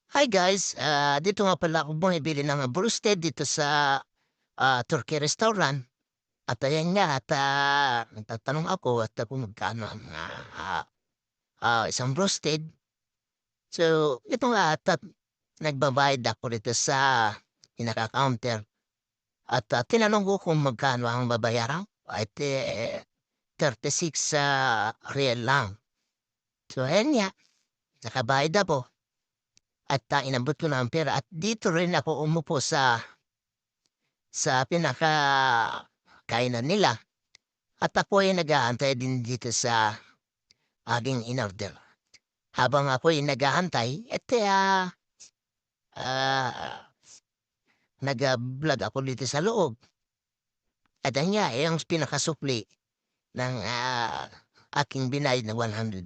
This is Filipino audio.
Hi guys, dito nga pala ako bumibili ng broasted dito sa Turkey restaurant. At ayan nga at nagtatanong ako at kung magkano ang isang broasted. So ito nga at nagbabayad ako dito sa pinaka-counter at tinanong ko kung magkano ang babayaran ko at 36 real lang. So ayan nga, nakabayad ako at inabot ko na ang pera at dito rin ako umupo sa pinaka-kainan nila at ako ay nag-aantay din dito sa aking inorder. Habang ako'y nag-aantay, nag-vlog ako dito sa loob. At ayun nga, yung pinakasukli ng aking binayad na 100